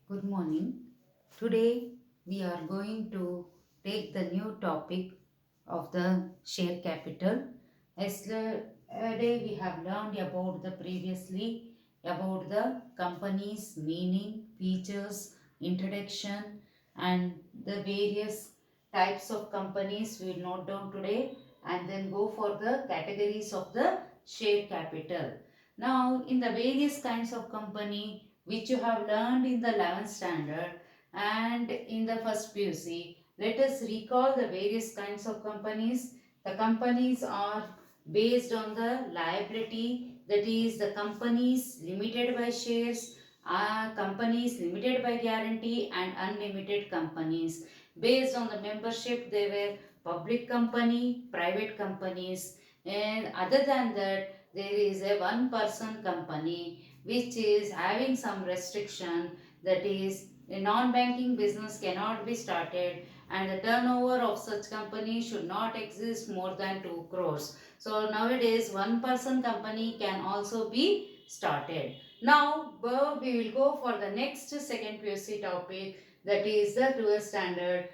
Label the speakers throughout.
Speaker 1: Good morning. Today we are going to take the new topic of the share capital. Yesterday we have learned about the previously about the company's meaning, features, introduction and the various types of companies we will note down today and then go for the categories of the share capital. Now in the various kinds of company which you have learned in the 11th standard and in the first PUC. Let us recall the various kinds of companies. The companies are based on the liability, that is the companies limited by shares, companies limited by guarantee and unlimited companies. Based on the membership, they were public company, private companies, and other than that there is a one person company which is having some restriction, that is a non-banking business cannot be started and the turnover of such company should not exist more than 2 crores. So nowadays one person company can also be started. Now we will go for the next second PUC topic, that is the 12th standard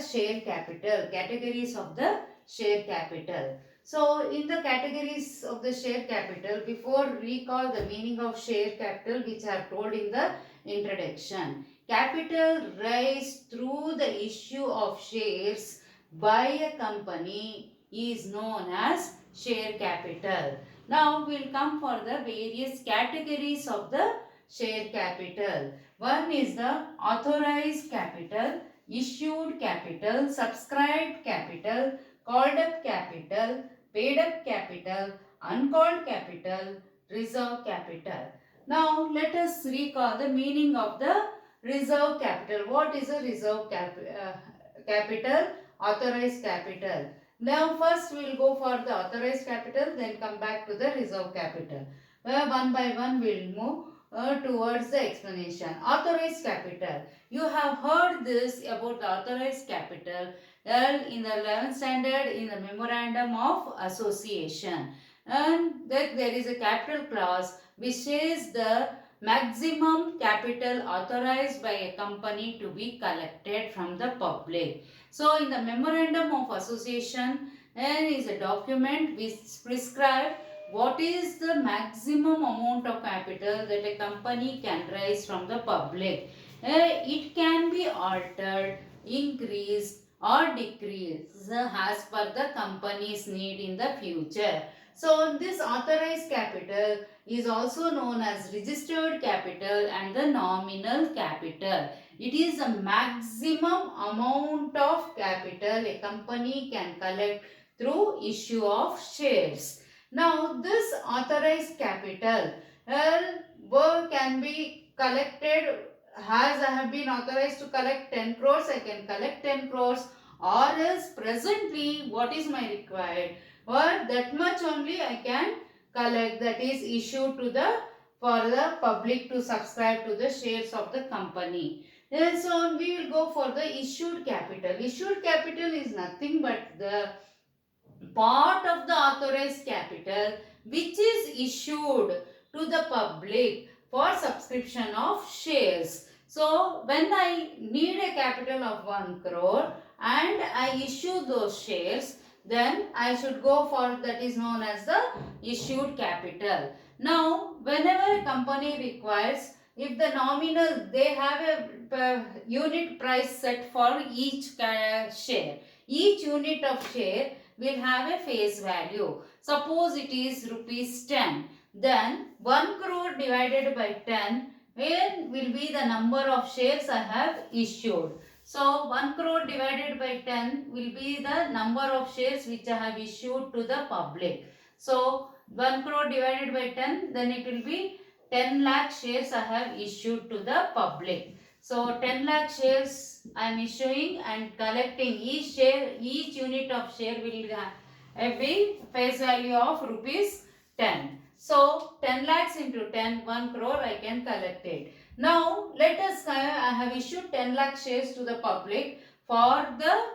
Speaker 1: share capital, categories of the share capital. So in the categories of the share capital, before recall the meaning of share capital which I have told in the introduction. Capital raised through the issue of shares by a company is known as share capital. Now we will come for the various categories of the share capital. One is the authorized capital, issued capital, subscribed capital, called up capital, paid up capital, uncalled capital, reserve capital. Now let us recall the meaning of the reserve capital. What is a reserve capital? Authorized capital. Now first we will go for the authorized capital, then come back to the reserve capital. One by one we will move towards the explanation. Authorized capital. You have heard this about the authorized capital in the 11th standard in the memorandum of association, and that there is a capital clause which says the maximum capital authorized by a company to be collected from the public. So in the memorandum of association there is a document which prescribes what is the maximum amount of capital that a company can raise from the public. It can be altered, increased or decreased as per the company's need in the future. So this authorized capital is also known as registered capital and the nominal capital. It is the maximum amount of capital a company can collect through issue of shares. Now this authorized capital can be collected, as I have been authorized to collect 10 crores, I can collect 10 crores, or else presently what is my required, or that much only I can collect, that is issued to the for the public to subscribe to the shares of the company. And so we will go for the issued capital. Issued capital is nothing but the part of the authorized capital which is issued to the public for subscription of shares. So when I need a capital of 1 crore and I issue those shares, then I should go for, that is known as the issued capital. Now whenever a company requires, if the nominal, they have a unit price set for each share. Each unit of share will have a face value. Suppose it is rupees 10. Then 1 crore divided by 10 will be the number of shares I have issued. So 1 crore divided by 10 will be the number of shares which I have issued to the public. So 1 crore divided by 10, then it will be 10 lakh shares I have issued to the public. So 10 lakh shares I am issuing and collecting. Each share, each unit of share will be face value of rupees 10. So 10 lakhs into 10, 1 crore I can collect it. Now let us, I have issued 10 lakh shares to the public for the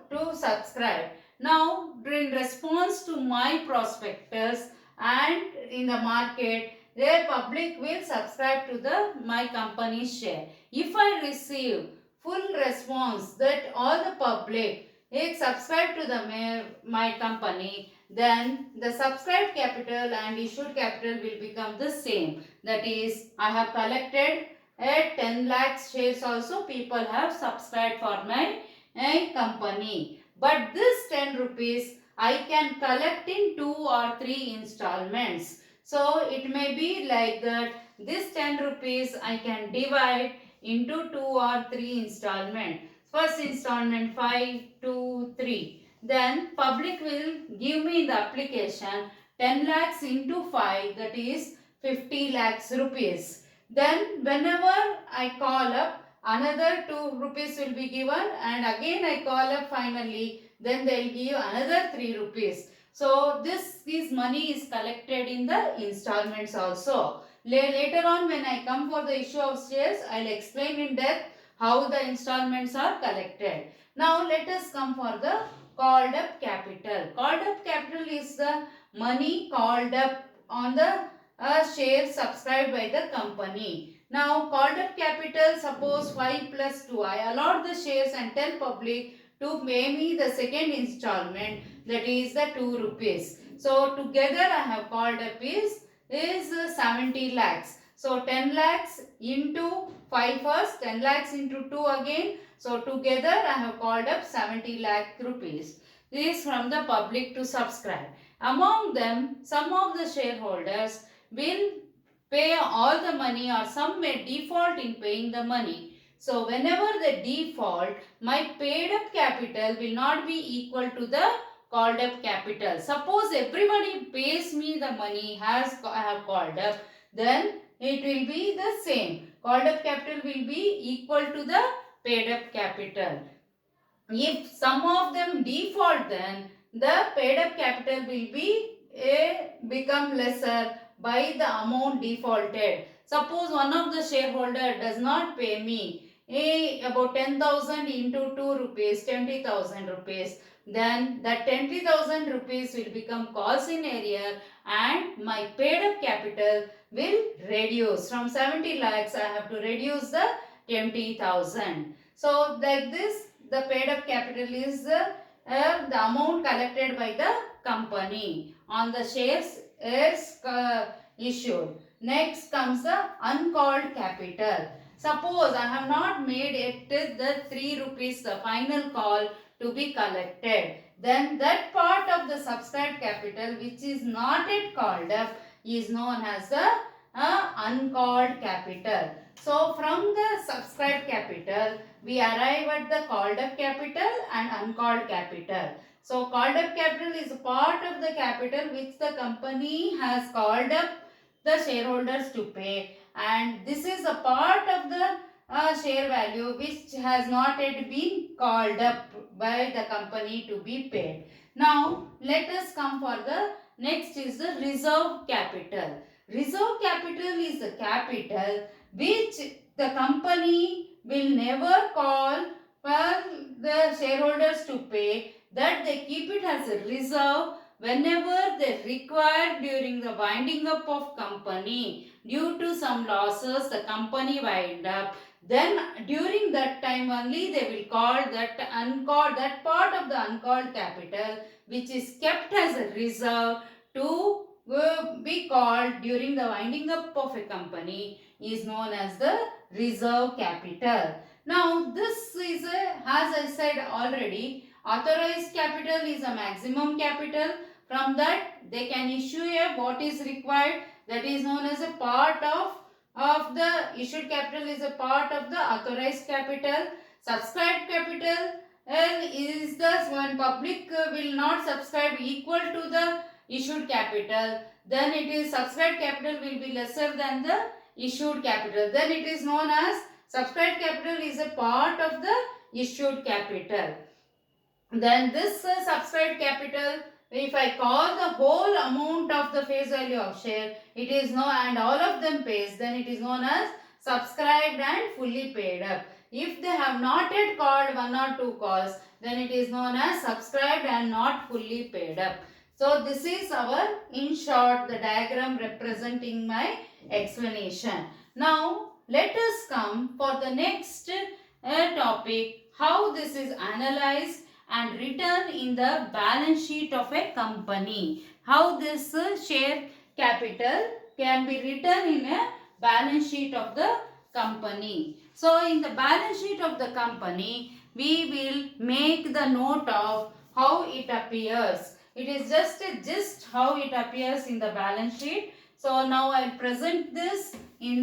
Speaker 1: to subscribe. Now in response to my prospectus and in the market, their public will subscribe to the my company's share. If I receive full response that all the public is subscribe to my company, then the subscribed capital and issued capital will become the same. That is, I have collected at 10 lakhs shares also people have subscribed for my company. But this 10 rupees I can collect in 2 or 3 installments. So it may be like that this 10 rupees I can divide into 2 or 3 installment. First installment 5, 2, 3. Then public will give me the application 10 lakhs into 5, that is 50 lakhs rupees. Then whenever I call up, another 2 rupees will be given, and again I call up finally, then they will give another 3 rupees. So this money is collected in the installments also. Later on when I come for the issue of shares, I will explain in depth how the installments are collected. Now let us come for the called up capital. Called up capital is the money called up on the shares subscribed by the company. Now called up capital, suppose 5 plus 2. I allot the shares and tell public to pay me the second installment, that is the 2 rupees. So together I have called up is 70 lakhs. So 10 lakhs into 5 first, 10 lakhs into 2 again. So together I have called up 70 lakh rupees. This is from the public to subscribe. Among them, some of the shareholders will pay all the money, or some may default in paying the money. So whenever they default, my paid up capital will not be equal to the called up capital. Suppose everybody pays me the money I have called up, then it will be the same. Called up capital will be equal to the paid up capital. If some of them default, then the paid up capital will be become lesser by the amount defaulted. Suppose one of the shareholder does not pay me about 10,000 into 2 rupees, 20,000 rupees. Then that 20,000 rupees will become cause in arrear and my paid up capital will reduce. From 70 lakhs, I have to reduce the 20,000. So like this, the paid up capital is the amount collected by the company on the shares is issued. Next comes the uncalled capital. Suppose I have not made it the 3 rupees, the final call to be collected. Then that part of the subscribed capital which is not yet called up is known as the uncalled capital. So from the subscribed capital, we arrive at the called up capital and uncalled capital. So called up capital is a part of the capital which the company has called up the shareholders to pay, and this is a part of the share value which has not yet been called up by the company to be paid. Now let us come for the next is the reserve capital. Reserve capital is the capital which the company will never call for the shareholders to pay, that they keep it as a reserve whenever they require during the winding up of company. Due to some losses, the company wind up. Then during that time only they will call that uncalled, that part of the uncalled capital which is kept as a reserve to be called during the winding up of a company is known as the reserve capital. Now this is as I said already, authorized capital is a maximum capital. From that they can issue a what is required, that is known as a part of the issued capital is a part of the authorized capital. Subscribed capital is the when public will not subscribe equal to the issued capital, then it is subscribed capital will be lesser than the issued capital, then it is known as subscribed capital is a part of the issued capital. Then this subscribed capital, if I call the whole amount of the face value of share, it is known and all of them pays, then it is known as subscribed and fully paid up. If they have not yet called one or two calls, then it is known as subscribed and not fully paid up. So this is our, in short, the diagram representing my explanation. Now let us come for the next topic, how this is analyzed and written in the balance sheet of a company. How this share capital can be written in a balance sheet of the company. So in the balance sheet of the company, we will make the note of how it appears. It is just how it appears in the balance sheet. So now I present this in